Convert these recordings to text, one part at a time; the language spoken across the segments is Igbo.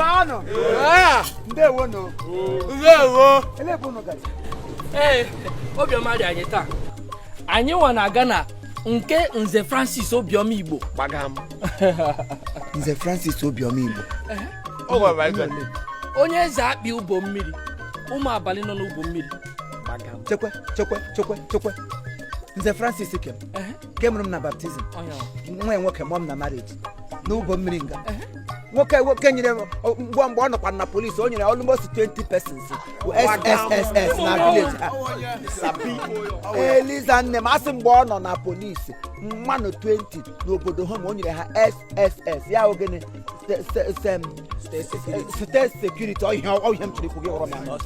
Sano. Ndewo no. Ndewo. Ele bunu gaji. Obioma dị anyị taa. Anyị nwa na-aga na nke Nze Francis Obioma Igbo. Gbagam. Nze Francis Obioma Igbo. Onye eze akpị ụbọ mmiri. Ụmụ abalị nọ n'ụbọ mmiri. Gbagam. Chekwe. Nze Francis kem. Kemụrụ m na baptizim. Nwa nwoke mụọ m na marriage. N'ụbọ mmiri nga. Nwoke nyere mgbe ọ nọkwa na polisi o nyere almost 20 persons SSS na village. Eliza nne m asị mgbe ọ nọ na polisi mmanụ 20 n'obodo ha ma o nyere ha SSS ya ogene state security ọhịa m chiri kwụ gị hụrụ m ya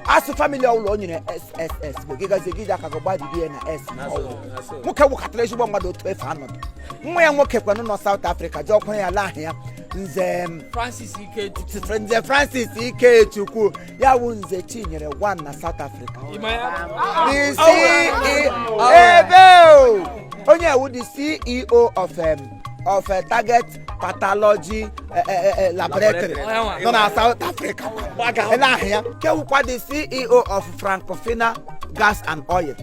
asụ family ọwụlọ o nyere SSS bụ gị gazie gị aka gị gbadiri ya na S nwoke wụkatara ezigbo mmadụ otu efe anọdụ nwa ya nwoke kwanụ nọ South Africa jee ọkwanye ya laa ya Nze Francis Ikechukwu ya wụ Nze Chinyere 1 na South Africa. Onye ewu the CEO of Target Pathology Laboratory nọ na South Africa. Kewukwa the CEO of Francofina Gas and Oil.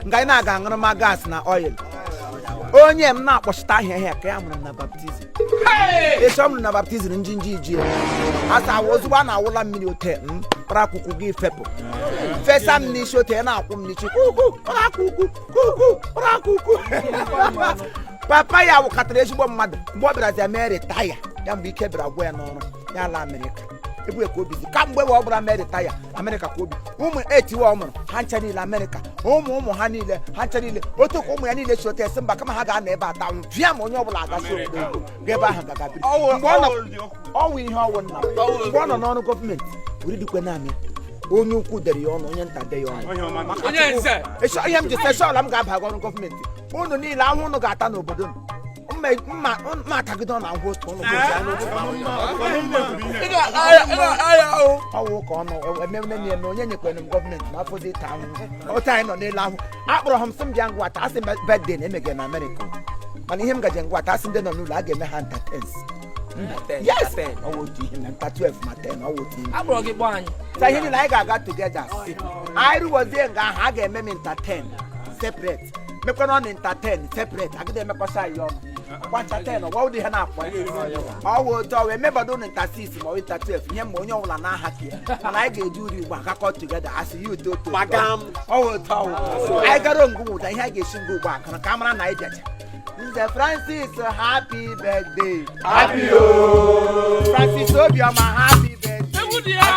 Nga ị na-aga aṅụrụma gas na oil. Onye m na-akpọchita ahịa ka ya mụrụ na baptizim. Eso m na baptizim njinji asa ozugbo a na-awụla mmiri ote para akwụkwụ gị fepụ fesa m n'isi ote na-akwụ m n'ichi papa ya wụkatara ezigbo mmadụ mgbe ọ bịara mee retaya ya mgbe ike bịara gwọ ya n'ọrụ ya ala Amerịka ebue ka obizi ka mgbe ọ bụla mee retaya Amerịka ka obi ụmụ etiwe ọ mụrụ ha ncha niile Amerịka ụmụ ha niile ha ncha niile otu ka ụmụ ya niile si ote esi mba kama ha ga-anọ ebe ata via ma onye ọbụla agasi obodo ga-ebe ahụ gagabiri ọwụ ihe ọwụ nna mgbe ọ nọ n'ọrụ gọọmenti were dịkwe naanị onye ukwu dere ya ọnụ onye nta de ya ọnụ ihe m ji seshọla m ga-aba ọrụ gọọmenti unu niile ahụ unu ga-ata n'obodo mma atagide na ahụ ọwụ ka ọnụ ememe onye nyekwenụ m gọọmenti ma afọzi ita ahụhụ otu anyị nọ n'elu ahụ akpọrọ ha m sị m bịa ngwata asị bedde na-emege na Amerịka mana ihe m gaje ngwata asị ndị nọ n'ụlọ a ga-eme ha entertains. Yes, otu ihe na nta 12 ma 10 otu ihe Akpọrọ gị kpọọ anyị. Sa ihe niile anyị ga-aga together si anyị rụwozie nga ahụ a ga-eme m entertain separate mekwana ọ na entertain separate agịda emekwasa anyị ọnụ gbacha 10 ọgwa ụdị ha na-akpọ ọwụ otu ọwụ emebado na nta 6 ma ọ nta 12 ihe ma onye ọbụla na-aha ka mana anyị ga-eji uri igbo agakọ together asị ya uto ọwụ otu ọwụ anyị gara ngwu ụda ihe anyị ga-esi ngwa ugbo akara ka a mara na anyị bịacha Nze Francis, happy birthday. Happy Francis Obioma, happy birthday. Ewu dia.